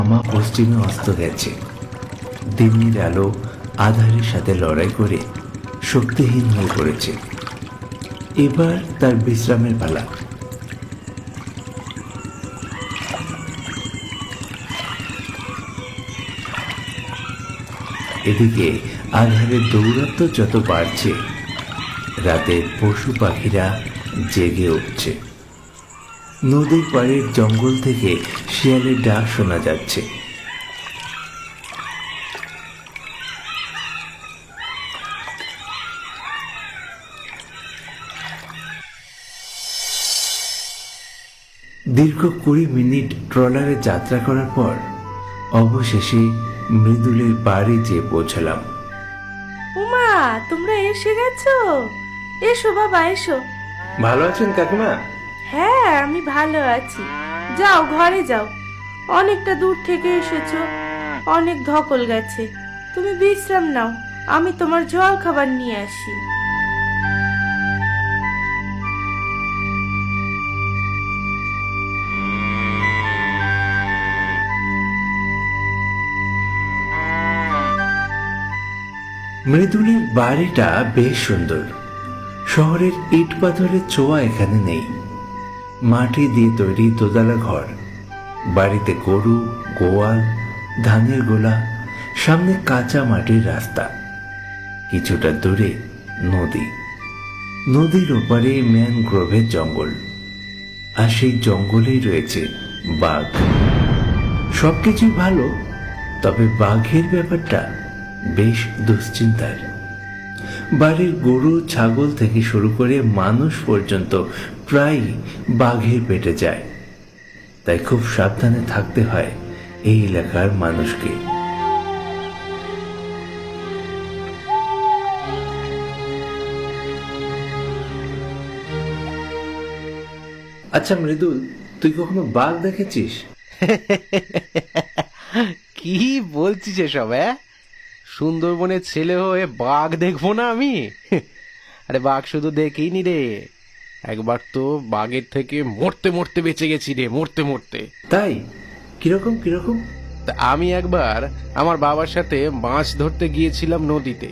মামা পশ্চিমে অস্ত গেছে। দিনের আলো আধারের সাথে লড়াই করে শক্তিহীন হয়ে পড়েছে। এবার তার বিশ্রামের পালা। এদিকে আধারের দৌরাত্ম যত বাড়ছে, রাতে পশু পাখিরা জেগে উঠছে। নদীর পাড়ের জঙ্গল থেকে শিয়ালের ডাক শোনা যাচ্ছে। দীর্ঘ 20 মিনিট ট্রলারে যাত্রা করার পর অবশেষে মৃদুলের বাড়ি যেয়ে পৌঁছালাম। উমা, তোমরা এসে গেছো? এসো বাবা, এসো। ভালো আছেন কাকিমা? হ্যাঁ, আমি ভালো আছি। যাও, ঘরে যাও। অনেকটা দূর থেকে এসেছো, অনেক ধকল গেছে। তুমি বিশ্রাম নাও, আমি তোমার জল খাবার নিয়ে আসি। মৃদুলের বাড়িটা বেশ সুন্দর। শহরের ইট পাথরের ছোঁয়া এখানে নেই। মাটি দিয়ে তৈরি দোতলা ঘর। বাড়িতে গরু, গোয়াল, ধানের গোলা, সামনে কাঁচা মাটির রাস্তা। কিছুটা দূরে নদী। নদীর ওপারে ম্যানগ্রোভের জঙ্গল। আর সেই জঙ্গলেই রয়েছে বাঘ। সবকিছুই ভালো, তবে বাঘের ব্যাপারটা বেশ দুশ্চিন্তার। বাড়ির গরু, ছাগল থেকে শুরু করে মানুষ পর্যন্ত প্রায় বাঘের পেটে যায়। তাই খুব সাবধানে থাকতে হয় এই এলাকার মানুষকে। আচ্ছা মৃদুল, তুই কখনো বাঘ দেখেছিস? কি বলছিস এসব? সুন্দরবনের ছেলে হয়ে বাঘ দেখবো না আমি? আরে বাঘ শুধু দেখিনি রে, একবার তো বাঘের থেকে মরতে মরতে বেঁচে গেছি রে, মরতে মরতে। তাই? কিরকম কিরকম? তা আমি একবার আমার বাবার সাথে মাছ ধরতে গিয়েছিলাম নদীতে।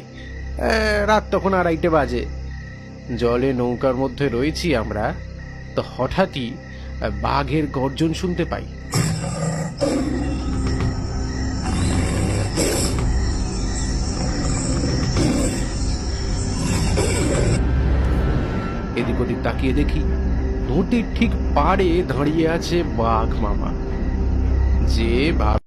রাত তখন 2:30 বাজে। জলে নৌকার মধ্যে রয়েছি আমরা, তো হঠাৎই বাঘের গর্জন শুনতে পাই। এদিক ওদিক তাকিয়ে দেখি নদীর ঠিক পাড়ে দাঁড়িয়ে আছে বাঘ মামা। যে